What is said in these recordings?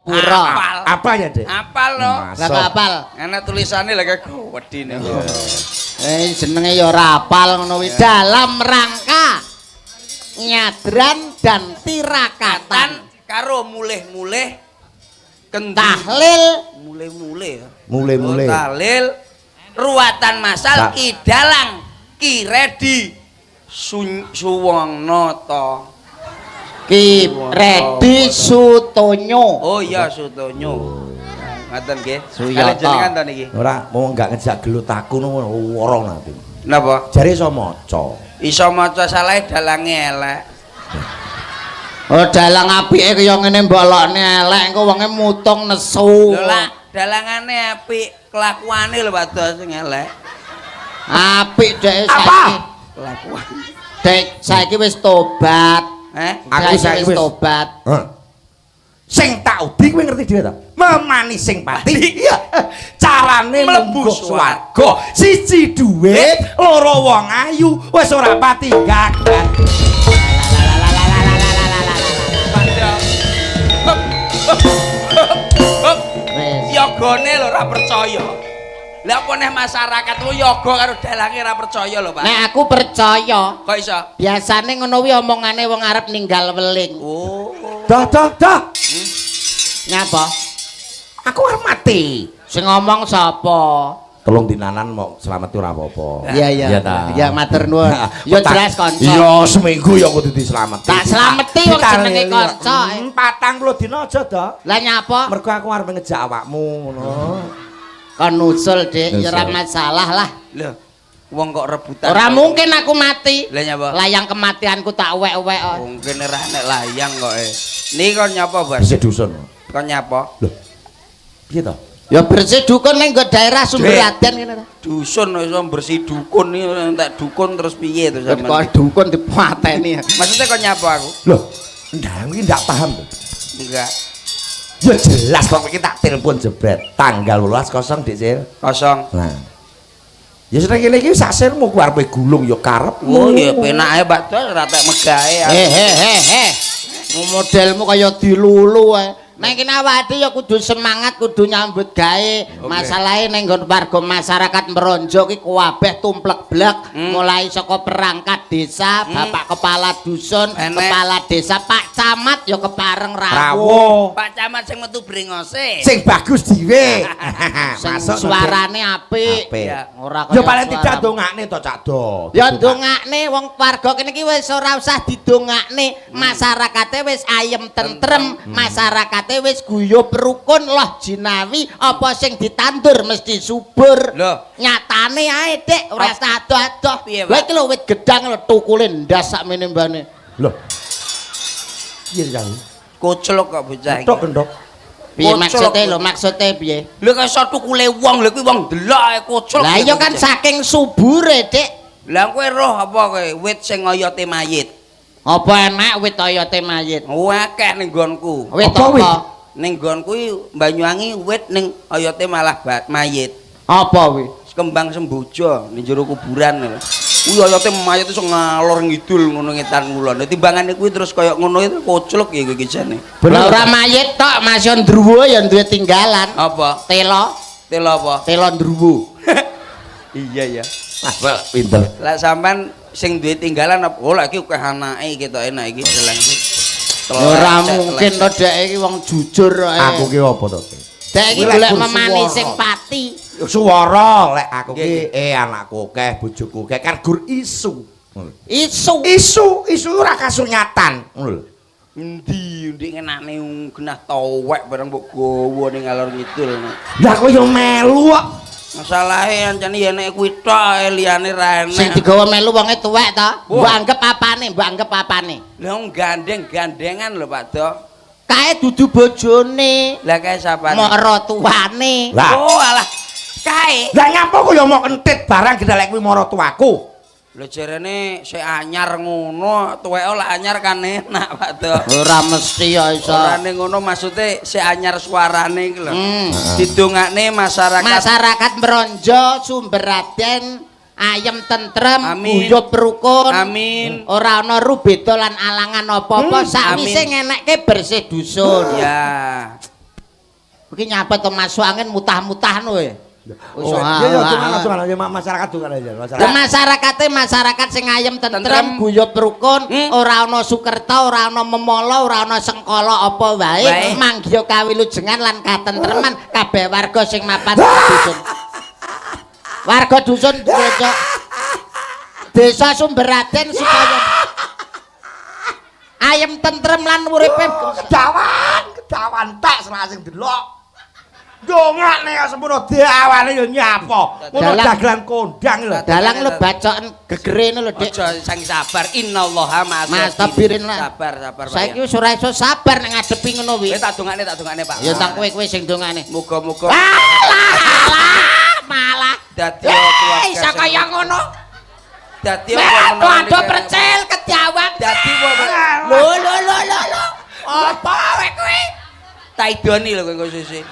Pura. Apa ya, Dek? Apal lo. Lah apal. Enak tulisannya lagi wedi nih. Jenenge ya ora apal ngono kuwi. Dalam rangka nyadran dan tirakatan karo mulih-mulih tahlil mulih-mulih ya. Mulai-mulai. Tahlil ruwatan masal Ki Dalang Ki Redi Suwonoto. Ki Redi Sutonyo. Oh iya Sutonyo. Ngaten nggih. Suyata. Kalian jenengan to niki. Ora mau enggak ngejak gelut aku ngono worong nanti. Napa? Jare iso maca. Iso maca salah dalange elek. Oh dalang apike kaya ngene mbolokne elek engko wonge mutung nesu. Lho lah dalangane apik, kelakuane lho padha sing elek. Apik dek Apa? saiki. Kelakuan. Dek saiki wis tobat. Aku saiki wis wis tobat. Sing tak udi kowe ngerti dhewe ta? Memani sing pati. Iya. Carane mlebu swarga. Siji dhuwit, loro wong ayu, wis ora pati gagal. Yogane lho ora percaya. Lah apa neh masyarakat lu yoga karo dalange ora percaya lho, Pak. Nek aku percaya. Kok iso? Biasane ngono kuwi omongane wong arep ninggal weling. Oh. Dah. Nyapa? Aku arep mati. Sing ngomong sapa? Tolong dinanan mau selamat ora apa-apa. Iya ta. Ya matur nuwun. Ya jelas kanca. Iya seminggu ya kudu dislameti. Tak slameti wong jenenge kanca. 40 dina aja ta. Lah nyapa? Mergo aku arep ngejak awakmu ngono. Kon nusul Dik, ya ora masalah lah. Lho, wong kok rebutan. Ora mungkin aku mati. Lah nyapa? Layang kematianku tak wek-wek. Mungkin ora nek layang kok. Niki kon nyapa, Bas? Bersih dusun. Kon nyapa? Lho. Piye to? Ya bersih dukun ning nggo daerah Sumberaden ngene ta. Dusun iso bersih dukun iki entek dukun terus piye to sampean? Kok dukun dipateni. Maksudnya kon nyapa aku? Lho, ndang iki ndak paham to. Enggak. Ya jelas kok iki tak telepon jebret tanggal 18 Dik Sil. Kosong. Nah. Ya seneng kene iki sasirmu ku arepe gulung ya karepmu. Oh ya penake Pak Dos ora tek megahe. He. Modelmu kaya dilulu ae. Nek kene awake ya kudu semangat, kudu nyambut gawe. Masalahe ning nggon warga masyarakat Meronjo ki kabeh tumplek-blek mulai saka perangkat desa, bapak kepala dusun, kepala desa, Pak Camat ya kepareng rawuh. Pak Camat sing metu brengose. Sing bagus dhewe. Sing suarane apik. Ora kaya ya paling tidak dongakne to Cak Do. Ya ndongakne wong warga kene iki wis ora usah didongakne. Masyarakate wis ayem tentrem, masyarakat wis guyub rukun loh jinawi apa sing ditandur mesti subur. Loh, nyatane ae Dik ora usah adoh-adoh. Piye, Lha Pak? iki lho wit gedang lho tukule ndas sakmene mbane. Lho. Piye Cak? koclok kok bocah iki. Tok kendok. Piye Koclok. maksude lho maksude piye? Lho kok iso tukule wong lho kuwi wong delok ae koclok. Lah iya kan saking subure Dik. Lah kowe roh apa kowe wit sing oyote mayit. Apa enak wit oyote mayit? Akeh ning nggonku. Wit Apa wit? apa? Ning nggonku Banyuwangi wit ning oyote malah mayit. Apa wit? Kembang semboja ning jero kuburan lho. Kuwi oyote mayit iso ngalor ngidul ngono ngetan kulon. Dadi timbangane kuwi terus kaya ngono itu koclok ya iki jane. Lah ora mayit tok, Mas yo ndruwo ya duwe tinggalan. Apa? Telo, Telo apa? telo ndruwo. Iya ya. Asal pinter. Lah sampean sing duwe tinggalan apa? Oh lagi akeh anake ketok enak iki delang iki. Ora mungkin to Dek iki wong jujur ae. Aku ki apa to? Dek iki golek memani sing pati. Suwara lek aku ki anakku akeh, bojoku akeh kan gur isu. Isu ora kasunyatan. Ngono lho. Endi ndik ngenane genah towek bareng mbok gowo ning ngalor ngidul. Lah kok yo melu kok. Masalahe ancane yen nek kuwi tok ae liyane ra enek. Sing digawa melu wonge tuwek to. Mbok anggap apane? Mbok anggap apane? Lah gandeng-gandengan lho Pak Do. Kae dudu bojone. Lah kae sapa? Mara tuane. Lah. Oh alah. Kae. Lah nyapa kok yo mau kentit barang gedalek kuwi mara tuaku. Lho jarene sik anyar ngono, tuweke lak anyar kan enak Pak Do. Ora mesti ya iso. Ora ning ngono maksude sik anyar suarane iki lho. Didongakne Masyarakat Meronjo Sumberaden ayem tentrem, Amin. guyub rukun. Amin. Ora ana rubeda lan alangan apa-apa. Sakwise ngenekke bersih dusun. Ya. Iki nyapet to masuk angin mutah-mutah kowe. Oh, iya dongan ya masyarakat dongan aja masyarakat. Masyarakat sing ayem tentrem, guyub rukun, ora ana sukerta, ora ana memala, ora ana sengkala apa wae, manggya kawilujengan lan katentreman kabeh warga sing mapan dusun. Warga dusun desa Sumberaden supaya ayem tentrem lan uripe kedawan tak sing delok. Dongakne ya sempono diawane ya nyapa. Ngono dagelan kondang lho. Dalang lho bacoken gegerene lho, Dik. Aja sang sabar. Innallaha Mas tabirin lah. Sabar. Saiki wis ora iso sabar nek ngadepi ngono kuwi. Tak dongane Pak. Ya tak kowe sing dongane. Muga-muga Malah dadi keluarga. Iso kaya ngono. Dadi Waduh precel kejawan. Dadi Lho. Apa wae kowe? tak idoni lho kowe sisi.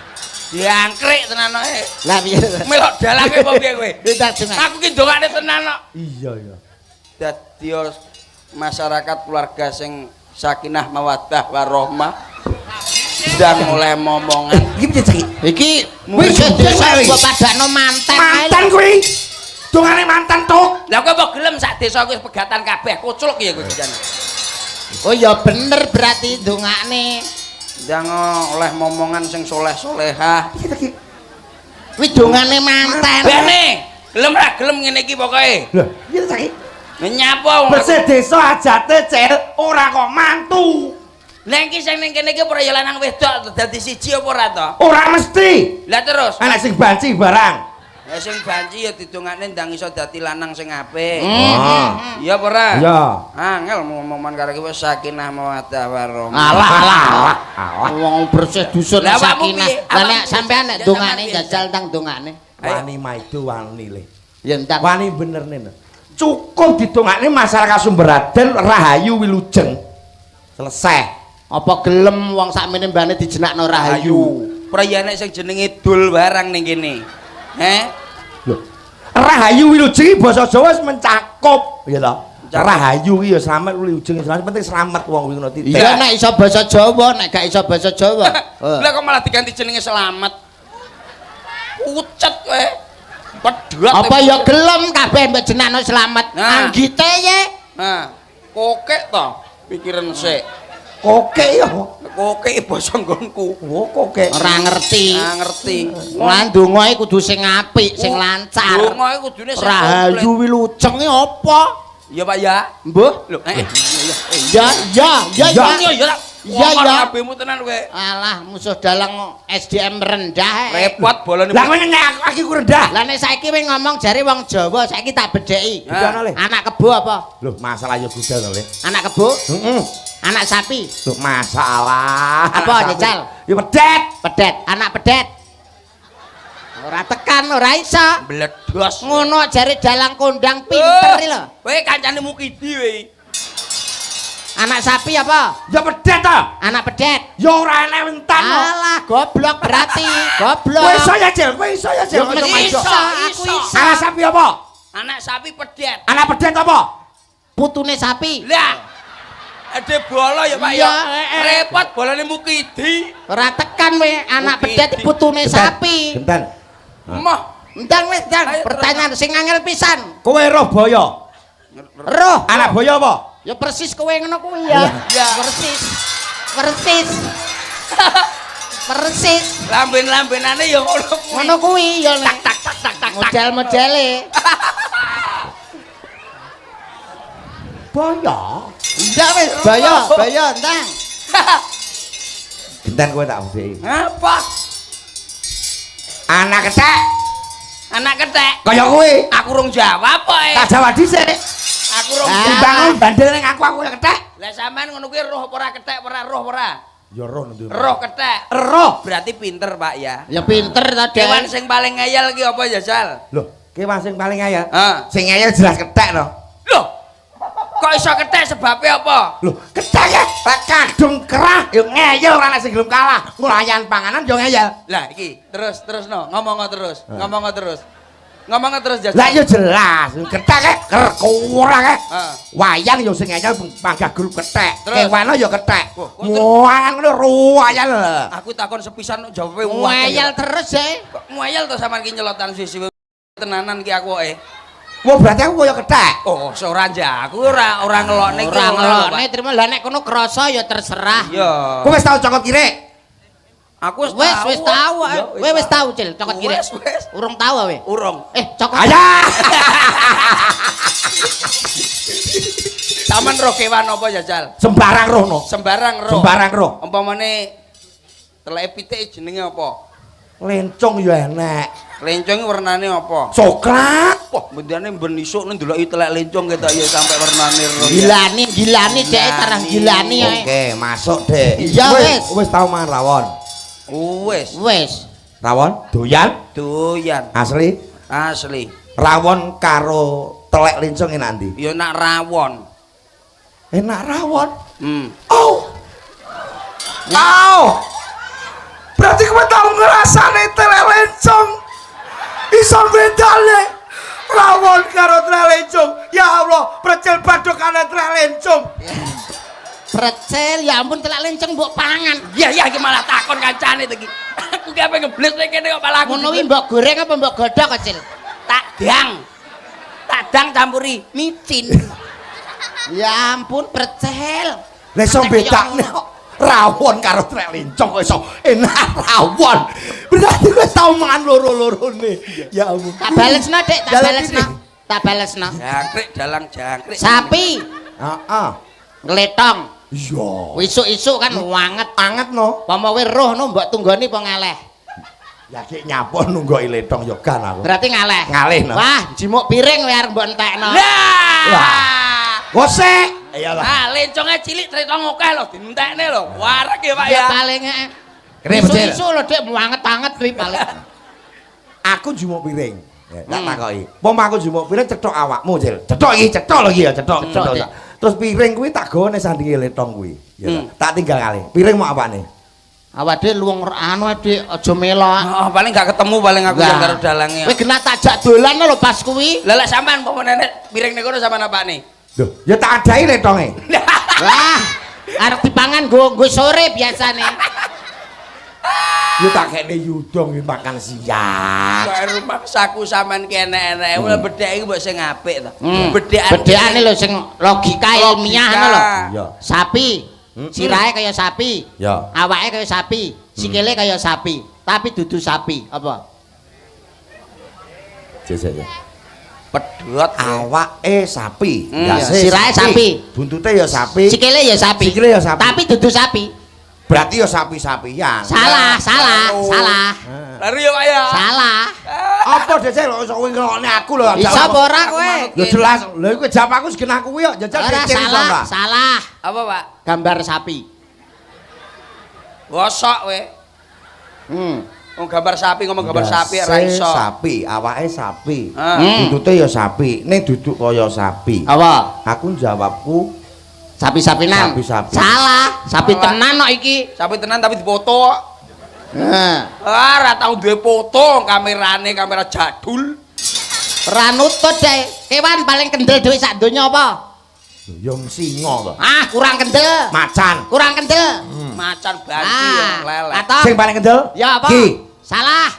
Diangkrek tenan ae. Lah piye? Melok dalange apa piye kowe? Aku ki ndongane tenan kok. Iya. Dadi masyarakat keluarga sing sakinah mawaddah warahmah dan mulai momongan. Iki piye cek? Iki Wis desa kok padakno manten ae. Mantan kuwi. Dongane mantan tok. Lah kowe apa gelem sak desa kuwi pegatan kabeh kucluk ya kowe jane. Oh ya bener berarti dongane. Ndang oleh momongan sing soleh-solehah. Kuwi dongane manten. Bene, gelem ra gelem ngene iki pokoke. Lah, piye cek? Nyapa Bersih desa ajate cel ora kok mantu. Lah iki sing ning kene iki ora ya lanang wedok dadi siji apa ora to? Ora mesti. Lah terus Ana sing banci barang. ya sing banci ya didongakne ndang iso dadi lanang sing apik. Ah. Iya apa ora? Iya. Angel momongan karo iki wis sakinah mawaddah warahmah. Alah. Wong bersih dusun Lah, awakmu sakinah. piye? Lah nek Awakmu sampean nek piye? dongane Sampean jajal tang dongane. Wani maido wani le. Ya entang. Wani bener nih. Cukup didongakne masyarakat Sumberaden Rahayu Wilujeng. Selesai. Apa gelem wong sakmene mbane dijenakno Rahayu. Prayane sing jenenge dul barang ning kene. Lho. Rahayu Wilujeng basa Jawa wis mencakup, ya ta? Rahayu iki ya slamet Wilujeng, penting slamet wong kuwi ngono titik. Iya nek iso basa Jawa, nek gak iso basa Jawa. Lah kok malah diganti jenenge selamat. Ucet kowe. Pedhot. Apa ya gelem kabeh mbok jenakno selamat. Nah. Anggite ye. Nah, kokek to pikiran sik. Kokek ya. Kokek basa nggonku. Oh, kokek. Ora ngerti. Nah, ngerti. Lan donga iki kudu sing apik, sing lancar. Donga iki kudune sing Rahayu Wilujeng iki apa? Ya Pak ya. Mbuh. Lho, Ya. ya. Ya. Kabehmu tenan kowe. Alah, musuh dalang SDM rendah. Repot bolane. Lah kowe nyak aku rendah. Lah nek saiki kowe ngomong jare wong Jawa, saiki tak bedheki. Gudana le. Anak kebo apa? Lho, masalah ya gudana le. Anak kebo? Heeh. Anak sapi? Lho, masalah. Apa jajal? Ya pedet. Pedet, anak pedet. Ora tekan, ora iso. Bledos. Ngono jare dalang kondang pinter iki lho. Kowe kancane Mukidi kowe. Anak sapi apa? Ya pedet ta. Anak pedet. Ya ora enek wentan. Alah, goblok berarti. Goblok. Kowe iso ya, Jel. Kowe iso ya, Jel. Ya mesti iso, aku iso. Anak sapi apa? Anak sapi pedet. Anak pedet apa? Putune sapi. Lah. Ade bola ya Pak ya. Ya, Repot bolane Mukidi. Ora tekan we anak Mukidi. pedet putune sapi. Genten. Moh. Ndang wis, Ndang. Ayo, Pertanyaan sing angel pisan. Kowe roh boyo. Roh. Anak boyo apa? Ya persis kowe ngono kuwi ya. Ya. Persis. Persis. Lamben-lambenane ya ngono kuwi. Ngono kuwi ya nek. Tak. Model-modele. Boyo. Ndak wis, bayo, Ndang. Genten kowe tak bedheki. Apa? Anak ketek Anak ketek. kaya kowe. Aku rung jawab kok. Tak jawab dhisik. Aku rung Ah. Timbangan bandel ning aku ya ketek. Lah sampean ngono kuwi roh apa ora ketek ora roh ora? Ya roh nanti. Roh ketek. Roh. Berarti pinter Pak ya. Ya pinter ta, Kewan Dek. sing paling ngeyel ki apa ya, Sal? Loh, kewan sing paling ngayal. Heeh. Sing ngayal jelas ketek to. Loh. Kok iso ketek sebabnya apa? Loh, ketek ya kadung kerah yo ngeyel ora nek sing gelem kalah. Nglayan panganan yo ngeyel. Lah iki terus no, ngomong terus. Ngomongnya terus jajal. Lah ya jelas, kethek kurang Heeh. Wayang ya sing anyar panggah grup kethek. Terus? Kewana ya kethek. Wah, kok Wayang ngono ruwayal. Aku takon sepisan jawabe Ngayal terus ya. Muayal to sampean ki nyelotan sisi tenanan ki aku Wah berarti aku kaya kethek. Oh, ora aku ora ngelokne ki. Ora ngelokne terima lah nek kono krasa ya terserah. Iya. Kowe wis tau cokot kirek? Aku Wis tahu. Kowe wis tahu Cil cokot kiri. Wis. Urung tahu kowe. Urung. Cokot. Ayah. Taman roh kewan apa jajal? Sembarang rono. Sembarang roh. Sembarang roh. Umpamane telek pitik jenenge apa? Lencong ya enek. Lencong iki warnane apa? Coklat. Wah, bendane ben isuk ndeloki telek lencong ketok ya sampai warnane roh. Gilani dhek tarang gilani ae. Oke, masuk, Dek. Iya, wis. Wis tau mangan rawon. Wis. Rawon doyan Doyan. asli. Asli. Rawon karo telek lencong enak ndi? Ya nak rawon. Enak rawon. Oh. Berarti kowe tau ngrasane telek lencong. Iso bedane rawon karo telek lencong. Ya Allah, precel badokane telek lencong. Precel ya ampun telak lenceng mbok pangan. Ya iki malah takon kancane iki. Aku ki ape ngebles nek kene kok malah aku. Ngono kuwi mbok goreng apa mbok godhog kok Cil? Tadang campuri micin. Ya ampun precel. Lah iso bedakne rawon karo telek lencong kok iso enak rawon. Berarti wis tau mangan loro-lorone. Ya ampun. Tak balesno Dik, tak balesno. Jangkrik dalang jangkrik. Sapi, Heeh. ngletong. Iya. Isuk-isuk kan Anget no. Pama kowe roh no mbok tunggoni apa ngaleh? Ya ki nyapon nunggu letong yo kan aku. Berarti ngaleh. Ngalih no. Wah, jimuk piring kowe arep mbok entekno. Lah. Gosek. Iyalah. Ah, lenconge cilik cerita ngokeh lho dientekne lho. Warek ya, Pak ya. Ya paling Kene, Bocil. isuk-isuk lho Dik anget-anget kuwi paling. Aku jumuk piring. Ya, tak takoki. Pom aku jumuk piring cetok awakmu, Cil. Cetok iki, cetok lho iki ya, cetok. Terus piring kuwi tak gone sandinge letong kuwi. Ya. Tak tinggal kali. Piring mau apane? Awake dhewe luwung anu Dik, aja melok. Oh, paling gak ketemu paling aku yang karo dalange. Kowe kena tajak dolan lho pas kuwi. Lah lek sampean apa nenek piring niku sampean apane? Loh, ya tak adai letonge. Wah, arep dipangan nggo sore biasane. Ya tak kene yudong makan siang. Kok rumah saku sampean kene enek. Wah bedhek iki mbok sing apik to. Bedhekane lho sing logika ilmiah ngono lho. Iya. Sapi, sirahe kaya sapi. Ya. Awake kaya sapi, sikile kaya sapi, tapi dudu sapi. Apa? Jajak. Pedhot Awake sapi, Sirahe sapi. buntute ya sapi, Sikile ya sapi. Sikile ya sapi. Tapi dudu sapi. berarti ya sapi-sapian. Salah. Lari ya Pak ya. Salah. Apa dhisik lho iso kowe ngelokne aku lho. Bisa apa ora kowe? Ya jelas, lha iku jawab aku segenah kuwi kok jajal Ora dicir iso enggak? salah. Apa Pak? Gambar sapi. Gosok we. Wong gambar sapi ngomong gambar sapi ora iso. Sapi, awake sapi. Ah. Buntute ya sapi, ning duduk kaya sapi. Apa? Aku jawabku Sapi-sapinan. Sapi-sapi. Salah. Sapi Salah. tenan kok iki. Sapi tenan tapi dipoto. Nah, Ora tau duwe foto, kamerane kamera jadul. ora nutut deh. Kewan paling kendel dhewe sak donya apa? ya singa to. Ah, kurang kendel. Macan. Kurang kendel. Macan banci ya, lele. Atau Sing paling kendel? ya apa? Ki. Salah.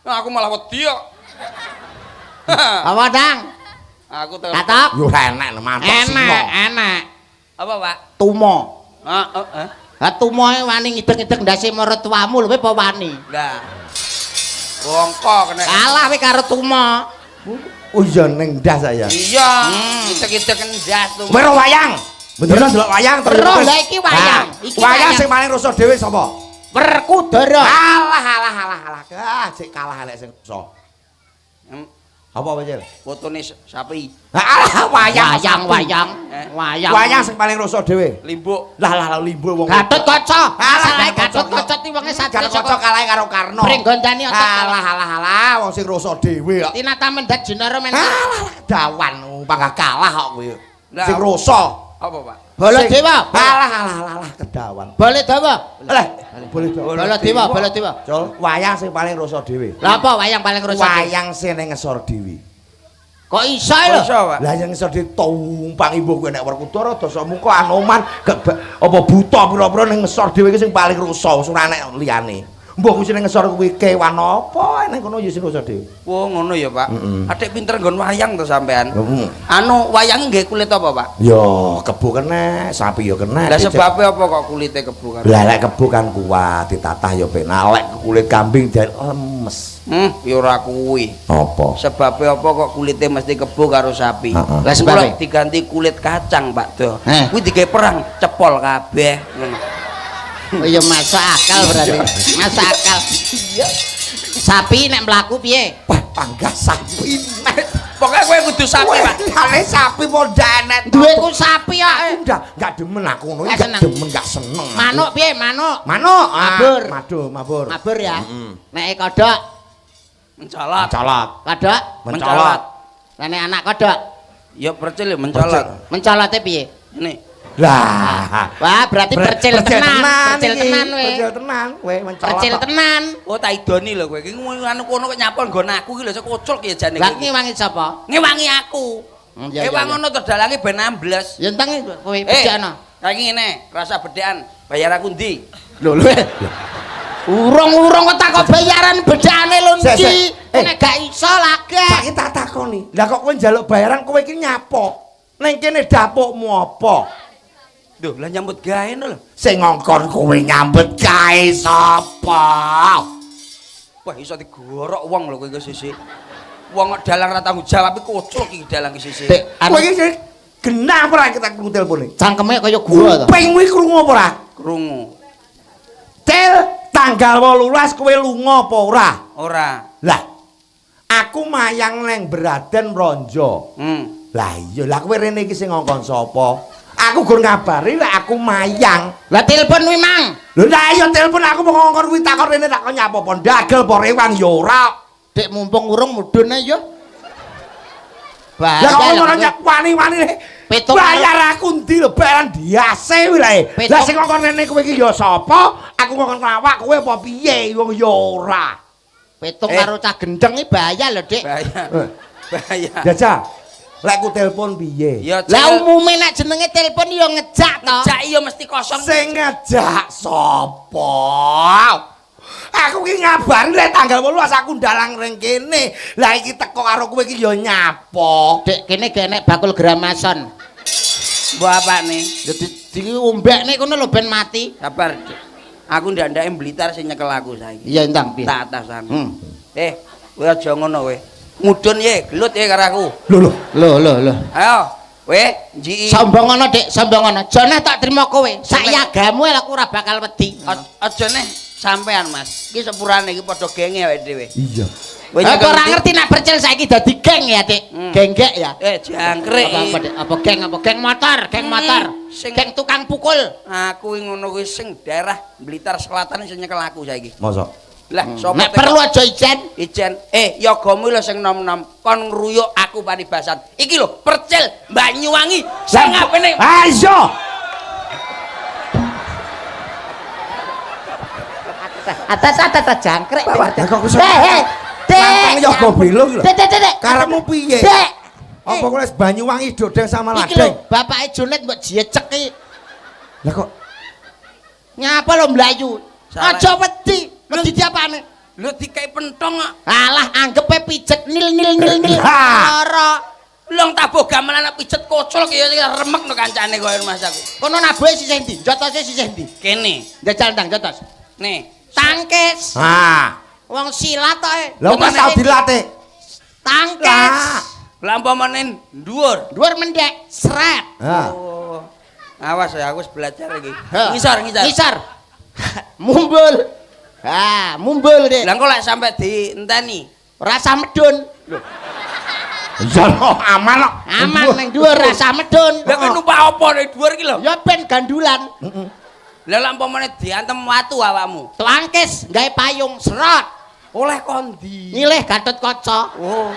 Nah, aku malah wedi kok. Apa, Dang? Aku tuh. Katok. Yo enak mantap singa. Enak. Apa, Pak? Tumo. Heeh. Ha tumo wani ngideg-ngideg ndase maratuamu lho kowe apa wani? Lah. Wongko kena. Kalah kowe karo tumo. Oh iya ning ndas saya. Iya, kita ndas tuh. Kowe ro wayang. Bener delok wayang terus. Roh, lah iki wayang. Nah, Iki wayang wayang. sing paling rusuh dhewe sapa? Werkudara. Alah. Cek kalah elek sing rusuh. Apa wajil? Fotone sapi. Alah wayang. Wayang sing paling rusuh dhewe. Limbuk. Lah limbo wong. Gatot kaca. Alah, Masalahe gatot kaca ti wonge Gatot satria kaca saka kalah karo Karno. Pringgondani otot. Alah, wong sing rusuh dhewe kok. Tinata mendat jenara men. Alah, dawan panggah kalah kok kowe. Lah, Sing rusuh. Apa, Pak? Baladewa. Alah kedawan. Baladewa. Lah, boleh to. Baladewa. Cul, wayang sing paling rasa dhewe. Lah apa wayang paling rusak? Wayang sing ning ngesor dhewe. Kok iso lho? Lah yang ngesor dhewe tumpang ibu kowe nek Werkudara dosa muka Anoman apa buta pira-pira ning ngesor dhewe iki sing paling rusak ora nek liyane. Mbah kuwi ning ngesor kuwi kewan apa ning kono ya sing rusak dhewe. Oh ngono ya Pak. Adik pinter nggon wayang to sampean. Anu wayange nggih kulit apa Pak? Ya kebo kena, sapi ya kena. Lah sebabe apa kok kulite kebo kan? Lah lek kebo kan kuat ditatah ya penak. Lek kulit kambing dan lemes. Ya ora kuwi. Apa? Sebabe apa kok kulite mesti kebo karo sapi? Lah sebabe diganti kulit kacang Pak Do. Eh. Kuwi digawe perang cepol kabeh ngono. Oh iya masuk akal berarti. Masuk akal. Iya. Sapi nek mlaku piye? Wah, panggah sapi. Pokoke kowe kudu sapi, Pak. Kale sapi mau danet. Duitku sapi ya. Udah, enggak demen aku ngono, Nggak enggak seneng. demen, enggak seneng. Manuk piye manuk? Manuk, Mabur. Mabur. Mabur ya. Nek kodok, Mencolot. Mencolot. kodok, Mencolot. Lah nek anak kodok, Ya percil ya mencolot. mencolote piye? Ini. Lah. Wah, berarti percil tenan. Percil iki. tenan we. Percil tenan, we mencolot. Percil tenan. Oh tak idoni lho kowe iki anu kono kok nyapol nggon aku iki lho sik kocok ya jane Lah iki. ngewangi sapa? Ngewangi aku. Ya, Ewang ngono to dalange ben ambles. Ya enteng kowe bejakno. Saiki ngene, rasa bedekan. Bayar aku ndi? Lho lho. Urung-urung kok takok bayaran bedane lho Sik, ndi. sik. Nek gak iso lage. Saiki tak takoni. Lah kok kowe njaluk bayaran kowe iki nyapo? Ning kene dapukmu apa? Duh, lah nyambut gawe lho. Sing ngongkon kowe nyambut gawe sapa? Wah, iso digorok wong lho kowe iki sisik. Wong kok dalang ra tanggung jawab iki kocok iki dalang iki sisik. Dek, Kowe iki sing genah ora kita krungu telpone? cangkeme kaya gua to. Kuping kuwi krungu apa ora? Krungu. Til tanggal 18 kowe lunga apa ora? Ora. Lah, aku mayang neng Braden Mronjo. Lah iya, lah kowe rene iki sing ngongkon sapa? Aku gur ngabari lek aku mayang. Lah telepon kuwi mang. Lho lah iya telepon aku mau ngongkon kuwi takon rene takon nyapa apa ndagel apa rewang ya ora. Dek mumpung urung mudhun ae ya. Lah kok ngono nyak wani-wani Pitung bayar aku ndi lho bayaran diase kuwi lha. Pitung- Lah sing ngongkon rene kowe iki ya sapa? Aku ngongkon awak kowe apa piye wong ya ora. Petung karo cah gendeng iki bahaya lho, Dik. Bahaya. Bahaya. Jajah. Lek ku telepon piye? Ya Lah umume nek jenenge telepon ya ngejak to. ngejak iya mesti kosong. Sing ngejak sapa? Aku ki ngabari lek tanggal 18 aku ndalang ring kene. Lah iki teko karo kowe iki ya nyapa. Dek kene gak enek bakul gramason. Mbok apane? Ya diombekne kono lho ben mati. Sabar, Dik. Aku ndak-ndake Blitar sing nyekel aku saiki. Iya entang piye. Tak atasan. Kowe aja ngono kowe. Mudhun ye, gelut ye karo aku. Lho. Ayo, kowe njiki. Sombong ngono, Dik, sombong ngono. Jane tak trimo kowe. Sak yagamu aku ora bakal wedi. Aja neh sampean, Mas. Iki sepurane iki padha genge awake dhewe. Iya. Kowe Aku ora ngerti nek percil saiki dadi geng ya, Dik. Genggek ya. Jangkrik. Apa geng motor, Sing- geng tukang pukul. Aku ngono kuwi sing daerah Blitar Selatan sing nyekel aku saiki. Mosok. Lah, sapa Nek perlu aja ijen. Ijen, yogamu lho sing nom-nom kon ngruyuk aku paribasan. Iki lho, percil Banyuwangi sing apene. Ayo. Atas jangkrik. Lah kok iso. Dek. Lantang yoga belo iki lho. Dek. Karepmu piye? Dek. Apa kowe wis Banyuwangi dodeng sama Iki lho, ladeng? bapake Junet mbok jiecek iki. Lah kok Nyapa lho mlayu. Salah. Aja wedi. Wedi diapane? Lho dikai pentong kok. Alah anggepe pijet nil. Ha. Lara. Long tabuh gamelan pijet kocol ki ya remek no kancane kowe Mas aku. Kono nabuhe sisih ndi? Jotose sisih ndi? Kene. Njajal ndang jotos. Nih, Tangkis. Ah. Wong silat to e. Lah kok tau dilatih? Tangkis. lah umpamane dhuwur. Dhuwur mendek, sret. Ha. Oh. Awas ya aku wis belajar iki. Ha. Ngisor. Ngisor. Mumbul. Ha, mumbul, Dik. Lah kok lek sampe dienteni. Rasa medun. Iya kok aman kok. Aman ning dhuwur rasa medun. Lah kowe numpak apa ning dhuwur iki lho? Ya ben gandulan. Lah lek umpamane diantem watu awakmu. Tangkis gawe payung serot. Oleh kondi. Nyilih Gatotkaca. Oh.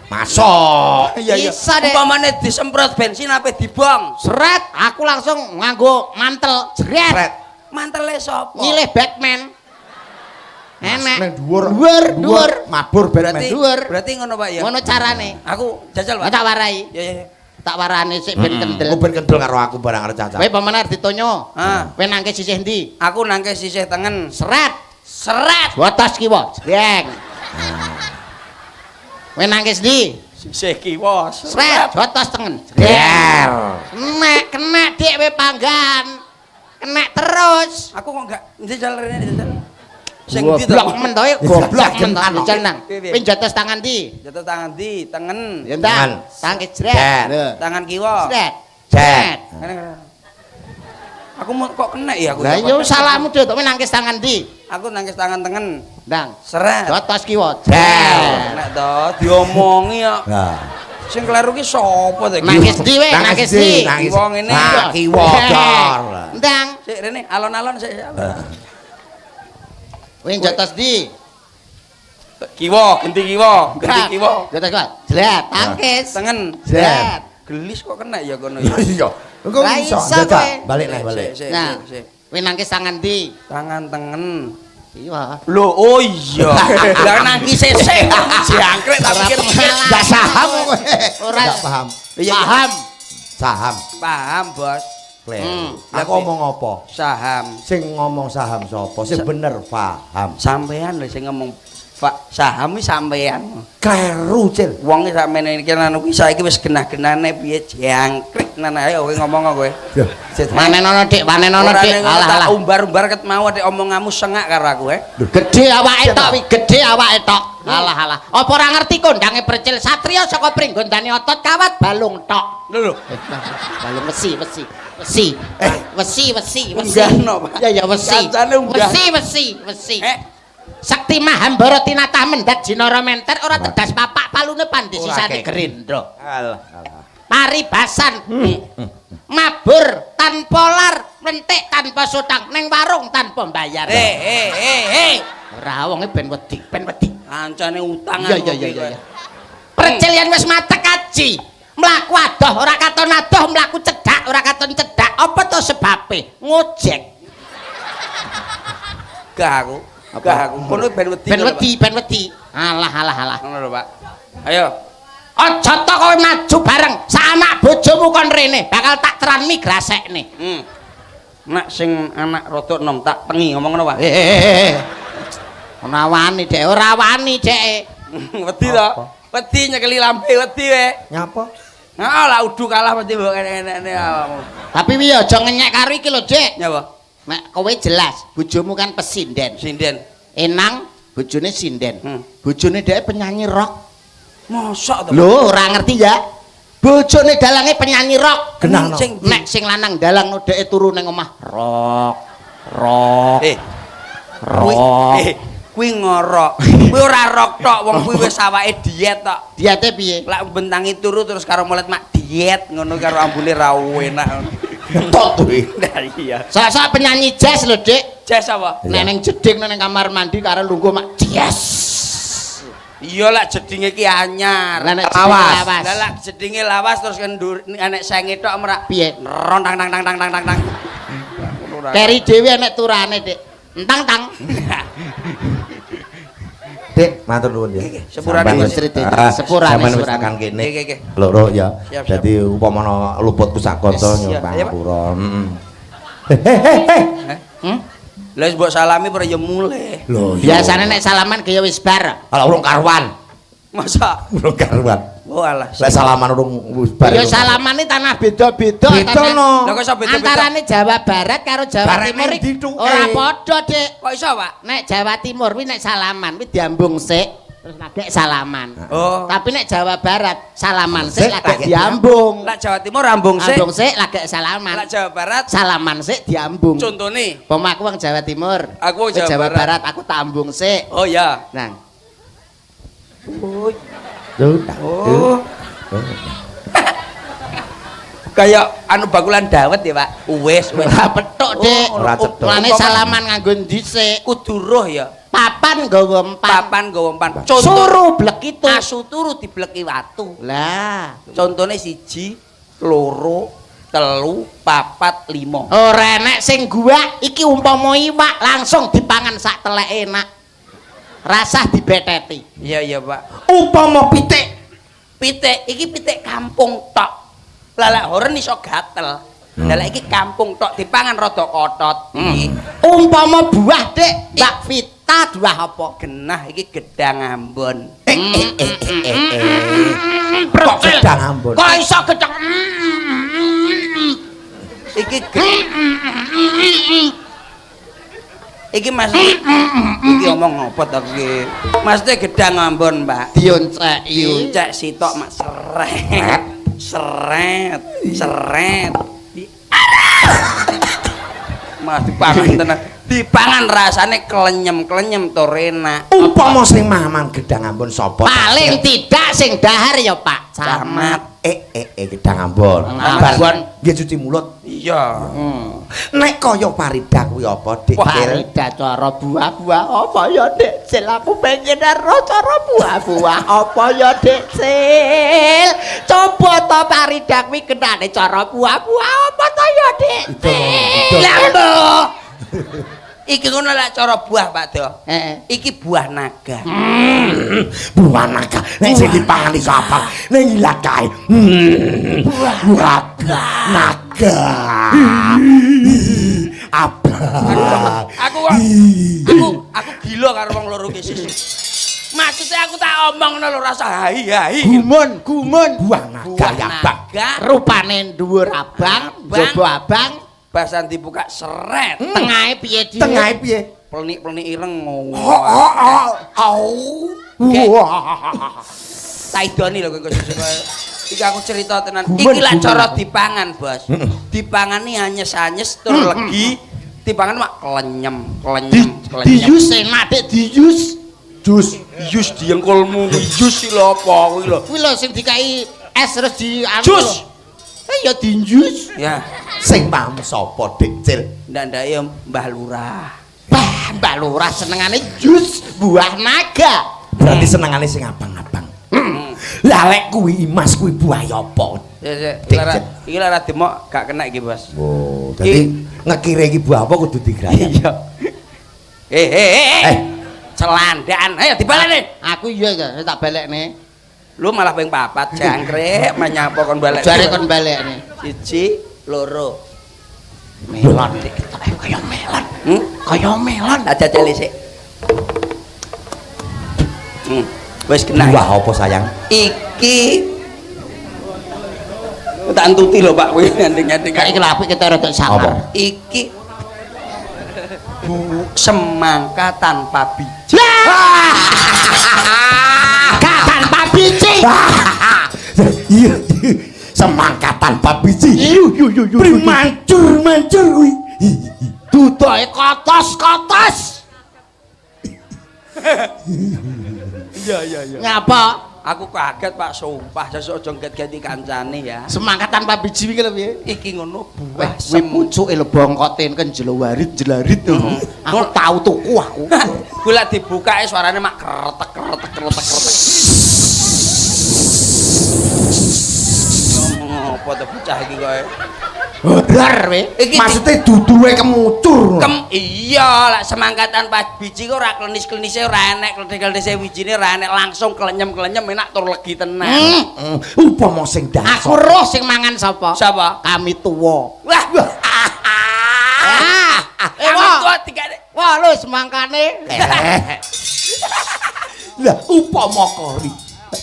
Masuk. Iya iya. Bisa, Dek. Umpamane disemprot bensin apa dibong? Seret, aku langsung nganggo mantel, jret. Sret. Mantele sapa? Nyilih Batman. Enak. Nang dhuwur. Dhuwur. Mabur Batman. Berarti Dhuwur. berarti ngono Pak ya. Ngono carane. Aku jajal Pak. Tak warai. Ya ya. ya. Tak warane sik ben kendel. Aku ben kendel karo aku barang arep cacat. Kowe pemenar ditonyo. Ah. Kowe nangke sisih ndi? Aku nangke sisih tengen. Seret. Seret. Watas kiwa. Jreng. Kowe nangke ndi? Sisih kiwa. Seret. Watas tengen. Der. Kena dik kowe panggan. Kena terus. Aku kok enggak jajal rene jajal. Sing ndi to? Goblok men to, goblok men to. Jangan. Jajal nang. Piye, piye? Kowe jotos tangan ndi? Jatuh tangan di tengen. Ya ndang. Tangan. Tangke jret. Jret. Tangan kiwa. Jret. Jret. Aku mau kok kena ya aku. Lah yo salahmu dhewe kowe nangkis tangan ndi? Aku nangkis tangan tengen. Ndang. Seret. Jotos kiwa. Jret. Nek to diomongi ya. Nah. Sing kleru ki sapa to iki? Nangkis ndi we? Nangkis ndi? Kiwa ngene. Nah, kiwa dor. Ndang. Sik rene alon-alon sik. Kowe jotos ndi? Kiwa, genti kiwa, genti kiwa. Jotos kiwa. Jret. Tangkis. Tengen. Jret. Gelis kok kena ya kono ya. Iya. Engko Lah iso iso jajal. kowe. Balik nek balik. Sik, Nah. sik, sik. Kowe nangkis tangan ndi? Tangan tengen. Iya. Loh, oh iya. Lah nangki sesek jangkrik tak pikir Enggak saham kowe. Ora Enggak paham. Iya, iya. paham. Saham. paham, Bos. Kleru. Lah, Aku ngomong apa? Saham. Sing ngomong saham sapa? Sing bener paham. Sampean lho sing ngomong Pak saham iki sampean. Kleru, Cil. Wong iki sakmene iki anu ki saiki wis genah-genane piye jangkrik nana ayo kowe ngomong kowe. Yo, Manenono Dik, manenono Ora Dik. nek ngono Alah tak alah. umbar-umbar ket mau nek omonganmu sengak karo aku Gedhe awake tok, wi gedhe awake tok. Alah alah. Apa ora ngerti kondange percil satriya saka pringgondane otot kawat balung tok. Lho lho. Balung wesi. Wesi. Wesi. Unggahno, Pak. Ya ya wesi. Kancane unggah. Wesi. Sakti Mahambara tinatah mendat jinara menter ora tegas papak palune pandi sisane gerindra. Alah. Paribasan. Mabur tanpa lar, mentik tanpa sutang, ning warung tanpa mbayar. Ora wonge ben wedi. kancane utangan. Iya. Percil yen wis matek kaji, mlaku adoh ora katon adoh, mlaku cedhak ora katon cedhak. Apa to sebabe? Ngojek. Gak aku. Kono ben wedi. Alah. Ngono lho, Pak. Ayo. Aja to kowe maju bareng sak anak bojomu kon rene, bakal tak teran migrasekne. Nak sing anak rada enom tak pengi ngomong ngono, Pak. Ora wani, Dek. Wedi to. Wedi nyekeli lambe wedi we. Nyapa? Nah, lah udu kalah mesti mbok enek-enek awakmu. Tapi wi aja ngenyek karo iki lho, Dek. Nyapa? Nek kowe jelas, bojomu kan pesinden. Sinden. Enang bojone sinden. Bojone dhek penyanyi rock. Mosok to. Lho, ora ngerti ya. Bojone dalange penyanyi rock. Kenal no. Nek sing lanang dalangno dhek turu ning omah rock. Kuwi ngorok. Kuwi ora rock tok, wong kuwi wis awake diet tok. Diete piye? Lek bentangi turu terus karo mulet mak diet ngono karo ambune ra enak. Tok kuwi. Nah iya. Sak-sak penyanyi jazz lho, Dik. Jas apa? Nek ning jeding ning kamar mandi karo lungguh mak jazz. Iya lek jedinge ki anyar. Lah nek Lawas. Lah lek jedinge lawas terus kendur enek senge tok merak. Piye? Ron tang. Keri dhewe enek turane, Dik. Entang-tang. Dik, matur nuwun ya. Sepurane, Mas. Sepurane. Sampeyan wis tekan kene. Oke. Loro ya. Siap. Dadi upamana luput pusakota Yes, iya, nyuwun Lah wis mbok salami ora ya mulih. Lho, Biasane nek salaman kaya wis bar. ala urung karuan. Masa? Urung karuan. Oh alah. Lek salaman urung wis bar. Ya salamane tanah beda-beda. Beda no. Lah kok iso beda-beda? Antarane Jawa Barat karo Jawa Bareng Timur ning dituke. ora padha, Dik. Kok iso, Pak? Nek Jawa Timur kuwi nek salaman kuwi diambung sik terus lagek salaman. Oh. Tapi nek Jawa Barat salaman sik Sik, lagek lagek diambung. Lek Jawa Timur rambung sik. Ambung sik lagek salaman. Lek Jawa Barat Salaman sik diambung. contone. Pom aku wong Jawa Timur. Aku wong Kowe Jawa Barat. Barat aku tambung sik. Oh ya. Nang. Oh. Kayak anu bakulan dawet ya, Pak. Wis. Ora petuk, Dik. Ora cedhok. Mulane salaman nganggo dhisik. Kudu roh ya. Papat papan nggawa empan. Papan nggawa empan. Suruh blek itu. Asu turu dibleki watu. Lah, Contone 1, 2, 3, 4, 5. ora enek sing gua iki umpama iwak langsung dipangan sak telek enak. Rasah dibeteti. Iya, Pak. Upama pitik. Pitik iki pitik kampung tok. Lah lek horen iso gatel. Lah lek iki kampung tok dipangan rada kotot. Iki Umpama buah, Dik, Mbak Vita buah apa? genah iki gedang Ambon. Kok gedang Ambon? Kok iso gedang? Iki Iki Mas iki omong apa to iki? Maksudnya gedang Ambon, Mbak. Dionceki. Diuncek sitok mak seret. Seret, seret. Mas dipangan tenan. Dipangan rasane klenyem-klenyem to enak. Upama sing mangan gedang Ambon sapa? Paling tidak sing dahar ya, Pak Camat. Gedang Ambon. Ambon. Nggih cuci mulut. Iya. Nek kaya Farida kuwi apa, Dik? Farida cara buah-buah apa ya, Dik? Cil aku pengen ero cara buah-buah apa ya, Dik? Cil. Coba to Farida kuwi kenane cara buah-buah apa to ya, Dik? Itu. Lah, Mbok. Iki ngono lek cara buah, Pak Do. Heeh. Iki buah naga. Buah naga. Nek sing dipangan iso apa? Ning ilat kae. Buah naga. Apa? Aku gila karo wong loro ki sih. Maksudnya aku tak omong ngono lho rasa hai-hai. Gumun. Buah naga ya, Bang. Rupane dhuwur abang, jaba abang, Basan dibuka seret. tengahe piye dhewe? Tengahe piye? Plenik-plenik ireng ngono. Taidoni lho kok iki aku cerita tenan. Iki lak cara dipangan, Bos. Dipangani anyes-anyes tur legi, dipangan mak klenyem. Dius enak, Dik, dius. Yus diengkolmu yus iki lho apa kuwi lho. Kuwi lho sing dikai es terus di Jus. Ya dinjus. Ya, Sing paham sapa, Dik Cil? ndak ya Mbah Lurah. Bah, Mbak Lurah senengane jus buah naga. Berarti senengane sing abang-abang. Lah lek kuwi Mas kuwi buah apa? Iki lara demok gak kena iki, Bos. Oh, dadi ngekire iki buah apa kudu digrayang. Iya. Celandakan. Ayo dibalekne. Aku iya ya tak balekne. Lu malah ping 4 jangkrik menyapa kon balik. Jare kon balekne. 1, 2. Melon Dik, kaya melon. Kaya melon. Aja celi sik. Wis kena. Buah apa sayang? Iki tak entuti lho Pak kuwi nyanding-nyanding. Iki lho apik kita rada sabar. Iki semangka tanpa biji. Gak tanpa biji. Iya, semangka tanpa biji. Mancur kuwi. Dudoke kotos-kotos. Iya. Ngapa? Aku kaget Pak, sumpah sesuk aja ganti kancane ya. Semangka tanpa biji iki lho piye? Iki ngono buah Kuwi pucuke lho bongkote kan jelawarit-jelarit. Aku tau tuku aku. Kuwi lek dibukake suarane mak kretek. Ngomong apa to bocah iki kowe? Hodar we. Iki Maksudnya duduhe kemucur. Iya, lek semangka tanpa biji kok ora klenis-klenise ora enek, klenis-klenise wijine ora enek, langsung klenyem-klenyem enak tur legi tenan. Upama sing dasar. Aku roh sing mangan sapa? Sapa? Kami tuwa. Wah. Wah. Tua digane. Wah lho semangkane. Lah upama kori.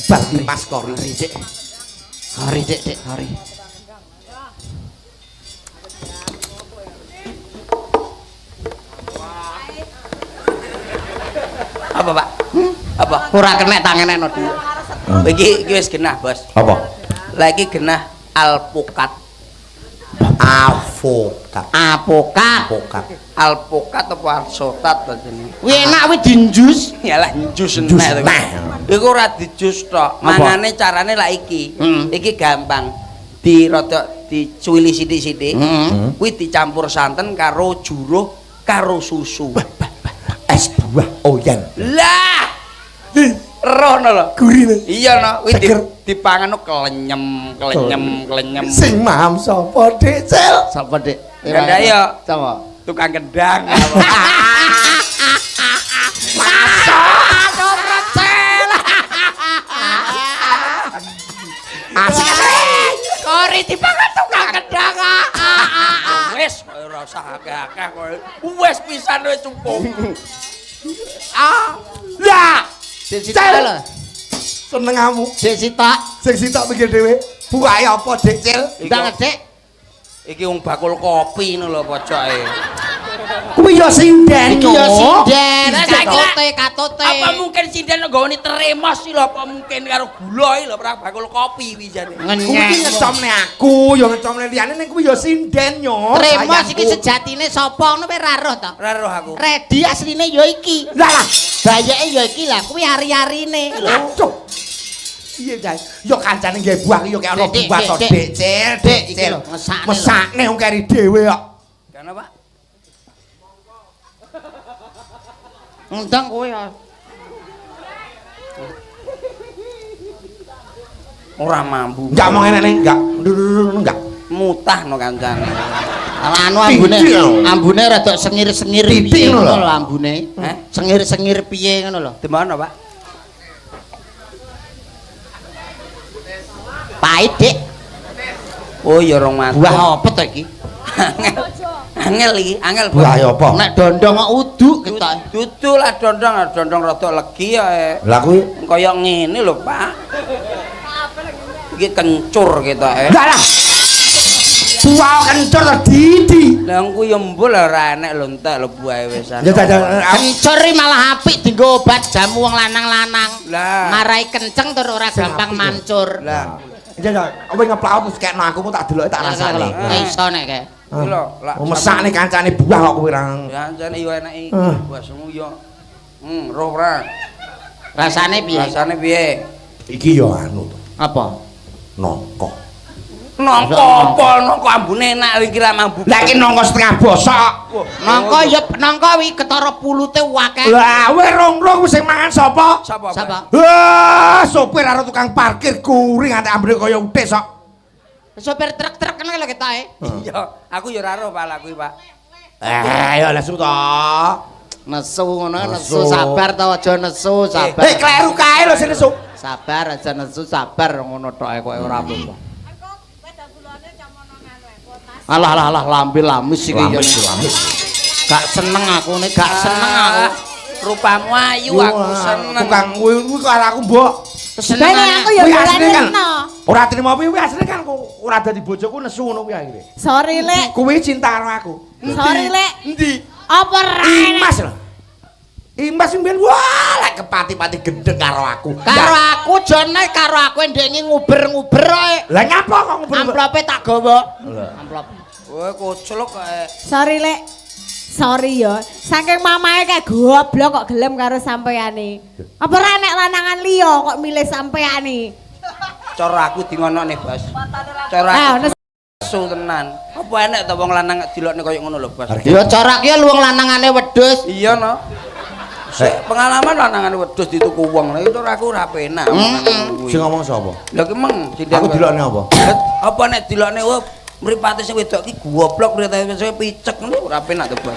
Bagi Mas kori. Hari Dik, hari. Apa, Pak? Apa? Ora kena tangene no dia. Iki wis genah, Bos. Apa? Lagi genah alpukat. Avokat. Alpukat apa alsotat to jenenge? Kuwi enak kuwi dinjus. Yalah njus Jus enak. nah. Iku ora dijus tok. Mangane carane lak iki. Iki gampang. Rada dicuwili sithik-sithik. Kuwi dicampur santen karo juruh karo susu. Es buah. Oh durian. Lah. Rono lho. Gurine. Iya no, kuwi Seger. dipangan klenyem. Sing maham sapa, Dik Cil? Sapa, Dik? Gendang ya. Sapa? Tukang gendang. Asik. Kori dipangan tukang gendang. Wis ora usah akeh-akeh kowe. Wis pisan wis cukup. Lah, Sita lho. senengamu. Dik Sita. Sing sitok pikir dhewe. Bukae apa, Dik Cil? Ndang, Dik. Iki wong bakul kopi ngono lho pojoke. Kuwi ya sinden. Iki ya sinden, Lah, katote. Apa mungkin sinden nggone teremos iki lho, apa mungkin karo gula iki lho, ora bakul kopi wijane. Kuwi Ngenyek. ngecomne aku, ya ngecomne liyane ning kuwi ya sinden yo. Tremos iki sejatine sapa ngono kowe ora roh to? Ora roh aku. Redi asline ya iki. Lah, Bayake ya iki lah, kuwi ari-arine. aduh. Iya, Jan. Yo kancane nggih buah yo kaya ana Dik, buah to, Dik, Dik Cil, Dik iki Cil. lho, mesakne lho. Mesakne wong kari dhewe kok. Kan apa? Ndang kowe ya. Ora mampu. Enggak mau ngene enggak. Enggak. Mutah no kancane. Anu ambune, Titik lho. ambune rada sengir-sengir Titik piye ngono ngono lho. lho ambune. Heh? Sengir-sengir piye ngono lho. Di mana, Pak? Pahit, Dik. Oh, ya rong mati. Buah apa to iki? Angel iki, angel Buah ya apa? Nek dondong kok uduk ketok. Dudu lah dondong rada legi ya. Lah kuwi Kaya ngene lho, Pak. Iki kencur ketoke. enggak lah. Buah kencur to Didi. Lah ku ya mbul ora enek lho entek lho buahe wisan. Ya dadak Kencur iki malah apik dienggo obat jamu wong lanang-lanang. Lah. Marai kenceng tur ora Sing gampang apik, mancur. Lah, Ya ya, kowe ngeplaut terus kekno aku tak deloke tak rasane. Nek iso nek kae. iki lho, lah. Mesakne kancane buah kok kowe ra. Ya jane yo enek iki. Ah. Buasmu yo. Roh ora. Rasane piye? Rasane piye? Iki yo anu to. Apa? Nongko. Nongko apa? Nongko ambune enak iki ra mambu. Lah iki nongko setengah bosok. Nangka ya nangka wi ketara pulute akeh. Lah kowe rong-rong sing mangan sapa? Sapa? Pak? Sapa? Wah, sopir karo tukang parkir kuring nganti ambune kaya uthis kok. Sopir truk-truk kene lho ketoke. Iya, aku yo ora roh Pak kuwi, Pak. Ya lesu to. Nesu ngono, nesu Nesu. sabar to aja nesu, sabar. Kleru kae lho sing lesu. Sabar aja nesu, sabar ngono tok kok ora apa-apa. Alah lambe lamis iki ya. Lamis. Gak seneng aku nek gak seneng aku. Rupamu ayu aku seneng. Tukang kuwi karo aku, Mbok. Kesenengane aku ya Kuwi dolan asline kan. reno. Ora trimo kuwi asline kan ora dadi bojoku nesu ngono kuwi akhire. Sorry, Lek. Kuwi cinta karo aku. Sorry, Lek. Endi? Apa rene? Imas lho. Imas mbiyen wah lek kepati-pati gendeng karo aku. Karo aku jane karo aku ndek nguber-nguber ae. Lah nyapa kok ngobrol? Amplope tak gawa. Amplop. Kowe koclok kae. Sorry, Lek. Sorry ya. Saking mamae kayak goblok kok gelem karo sampeyane. Apa ra nek lanangan liya kok milih sampeyane? Cara aku di ngono nih, Bos. Cara aku nesu tenan. Apa enek to wong lanang dilokne koyo ngono lho, Bos. Ya cara ki luwung lanangane wedhus. Iya no. Pengalaman lanangan wedhus dituku wong. Lah itu aku ora penak. Sing ngomong sapa? Lha ki meng Aku dilokne apa? Apa nek dilokne mripate sing wedok ki goblok mripate sing picek ngono ora penak to, Bos.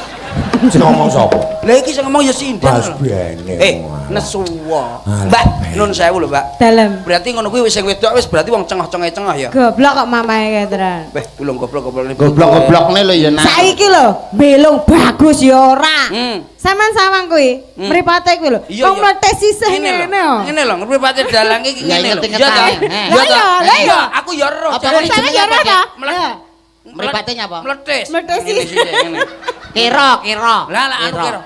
Sing ngomong sapa? Lah iki sing ngomong ya sinden. Bas lho. bene. Nesu wa. Alah, Mbak, nun sewu lho, Mbak. Dalem. Berarti ngono kuwi wis sing wedok wis berarti wong cengah-cengah ya. Goblok kok mamae kayak tenan. Beh, bulung goblok-goblok Goblok-goblokne lho ya nak. Saiki lho, belung bagus ya ora. Hmm. Sampeyan sawang kuwi, mripate kuwi lho. Iya, Wong iya. mletes sisih Ngene lho. ngene kok. Ngene lho, mripate dalang iki Ya, ngene lho. inget-ingetan. Iya, Heh. toh? Lah iya, lah iya. Aku ya roh. Apa jare- kuwi Sampeyan jenenge ya ora apa, ta? Mlet- Mripate nyapa? Meletes. Meletes Ngene sih. sithik, ngene. Kira. Lah lah aku kira.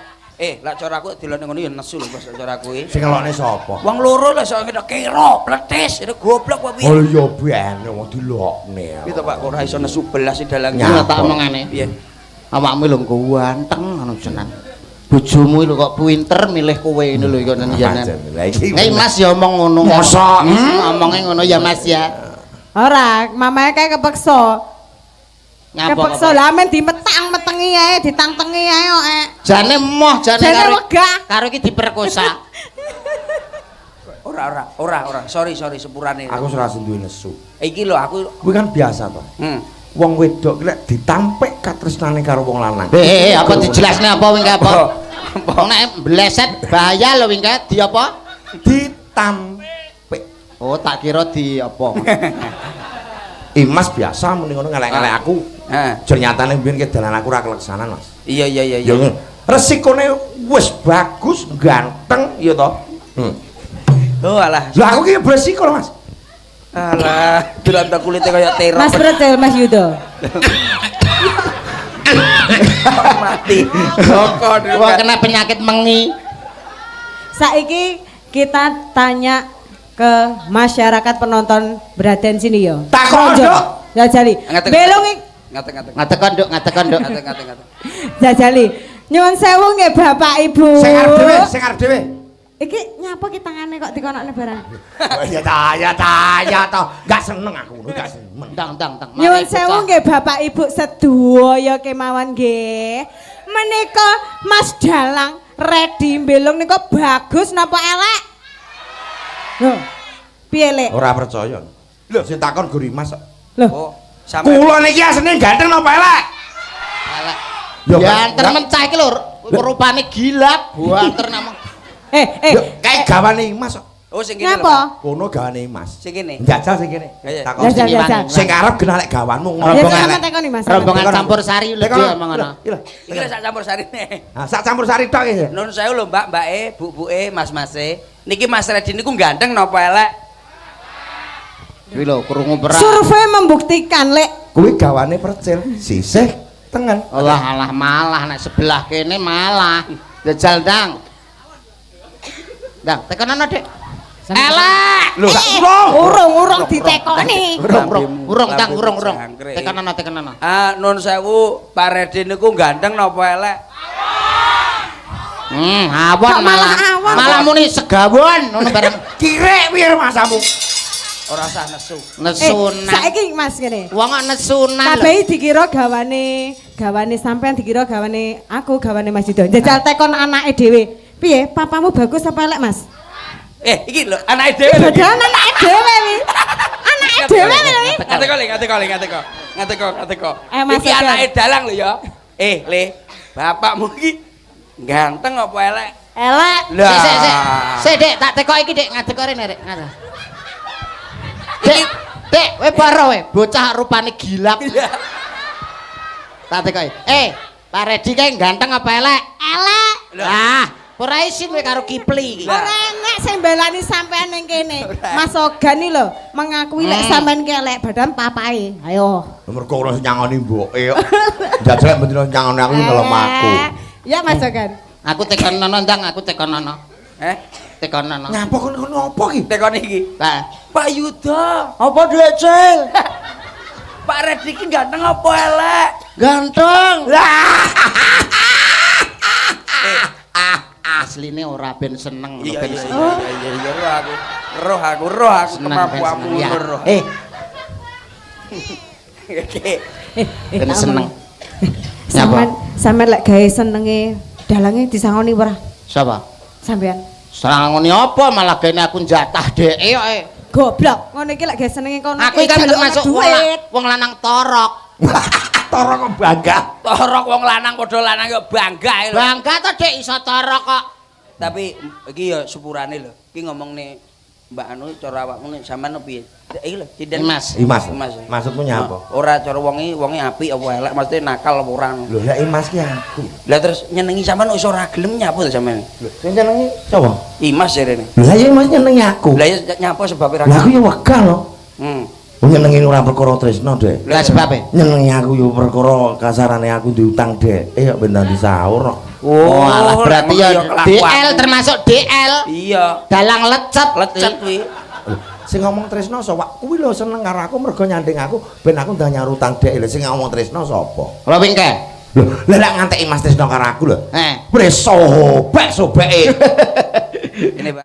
Lah cara aku dilone ngono ya nesu lho Bos cara aku iki. Sing ngelokne sapa? Wong loro lah sok kira kira, pletes, itu goblok wae. Oh iya bene wong dilokne. Piye to Pak, kok ora iso nesu belas sih dalang. Ya tak omongane. Piye? Awakmu lho ganteng ngono jenengan. Bojomu lho kok pinter milih kowe ngene lho iku jenengan. Lah iki. Hei Mas ya omong ngono. Mosok. Omongnya ngono ya Mas ya. Ora, mamae kayak kepeksa. Nyapa Kepeksa lah men dimetang-metengi ae, ditangtengi ae kok. Jane moh jane Jane karo wegah. karo iki diperkosa. Ora. Sorry sepurane. Aku ora duwe nesu. Iki lho aku Kuwi kan biasa to. Wong wedok ki lek ditampek katresnane karo wong lanang. Apa dijelasne apa wingke apa? Wong nek bleset bahaya lho wingke di apa? Ditampek. Oh, tak kira di apa? Mas biasa muni ngono ngelek-ngelek aku. Heeh. Ternyatane mbiyen ke dalan aku ora keleksanan, Mas. Iya. Ya resikone wis bagus, ganteng ya to. Oh alah. Lah aku ki beresiko lho, Mas. Alah, delok kulite kaya terong. Mas Pretel, Mas Yudo. Mati. Rokok Wah, kena penyakit mengi. Saiki kita tanya ke masyarakat penonton Braden sini yo. Takon, Ojo. Dok. Jajali. Ngatek. Belung iki. Ngatek. Ngatekon, Nduk. Jajali. Nyuwun sewu nggih Bapak Ibu. Sing arep dhewe. Iki nyapa ki tangane kok dikonokne barang. Ya ta to. Enggak seneng aku, enggak seneng. Tang. Nyuwun sewu nggih Bapak Ibu sedaya kemawon nggih. Menika Mas Dalang Redi Belung nika bagus napa elek? Lho. Piye lek? Ora percaya. Lho, sing takon guri Mas kok. Lho. Oh, sampe Kula niki asline ganteng napa elek? Elek. Ya, Ya Pak. anter mencah iki lho, rupane gilap, banter namung. Yo kae gawane Mas kok. Oh sing kene lho. Ngapa? Kono gawane Mas. Sing kene. Njajal sing kene. Ya. Takon Jajal, jajal. sing arep genah lek gawanmu Ya ngono sama elek. tekoni Mas. Rombongan campur sari lho dia emang ngono. Iki lho sak campur sarine. Nah, sak campur sari tok iki. Nun sewu lho Mbak-mbake, Bu-buke, Mas-mase. Niki Mas Redi niku ganteng napa elek? Kuwi lho krungu perang. Survei membuktikan lek Kuwi gawane percil, sisih tengen. Alah malah nek sebelah kene malah. Jajal Dang. Dang, tekonan Dik. Elek. Lho, urung ditekoni. Urung. Tekonan. Ah, nun sewu Pak Redi niku ganteng napa elek? Awon Kok malah awon? Malah muni segawon ngono bareng. kirek piye masamu? Ora usah nesu. Nesunan. Saiki Mas ngene. Wong kok nesunan lho. Kabeh dikira gawane sampean dikira gawane aku gawane Mas Yudo. Jajal tekon anake dhewe. Piye? Papamu bagus apa elek, Mas? Iki lho anake dhewe lho. Padahal anake dhewe wi. Anake dhewe wi. Ngateko. Mas Iki anake dalang lho ya. Le, bapakmu iki ganteng apa elek? Elek. Sik, Dik, tak teko iki, Dik, ngadek rene, Dik. Dik, kowe paro kowe, bocah rupane gilap. Tak teko. Pak Redi kae ganteng apa elek? Elek. Lah, ora isin kowe karo Kipli iki. Ora enek sing belani sampean ning kene. Mas Ogan iki lho mengakui lek sampean ki elek badan papae. Ayo. Mergo ora nyangoni mboke kok. Jajal mendino nyangoni aku ngelem aku. Ya Mas Ogan. Aku tekonono Ndang, aku tekonono. Tekonono. Nyapa kon opo ki? Tekon iki. Lah, Pak Yuda, apa Dek, Cil? Pak Redi iki ganteng apa elek? Ganteng. Asline ora ben seneng Iya ben roh aku seneng, kemampuanmu ben seneng, ya. roh. Ben seneng. Sampean lek gawe senenge dalange disangoni ora? Sapa? Sampean. Serangoni apa malah gene aku njatah dheke kok. Goblok. Ngono iki lek gawe senenge kono Aku kan termasuk wong lanang torok. Toro kok bangga. Torok wong lanang padha lanang yo bangga lho. Bangga to Dik iso torok kok. Tapi iki ya sepurane lho. Iki ngomongne Mbak Anu cara awakmu nek sampean piye? Iki lho, Cinden. Imas. Imas. Imas. Maksudmu nyapa? Ora cara wonge apik apa elek, mesti nakal apa ora. Lho, lek Imas ki aku. Lah terus nyenengi sampean wis ora gelem nyapa to sampean? Lho, sing jenenge sapa? Imas jarene. Lah ya Imas nyenengi aku. Lah ya nyapa sebab ora. Lah aku ya wegah lho. Nyenengi ora perkara tresno, Dek. Lah sebabe. Nyenengi aku yo perkara kasarane aku diutang Dek. Ya ben dadi sahur kok. Oh, alah berarti ya DL termasuk DL. Iya. Dalang lecet Kuwi. Sing ngomong tresno sapa? Kuwi lho seneng karo aku mergo nyanding aku ben aku ndanyar utang Dek. Lha sing ngomong tresno sapa? Lho wingke. Lho, lek nganteki Mas tresno karo aku lho. Eh. Wis sobek-sobeke. Ini Pak.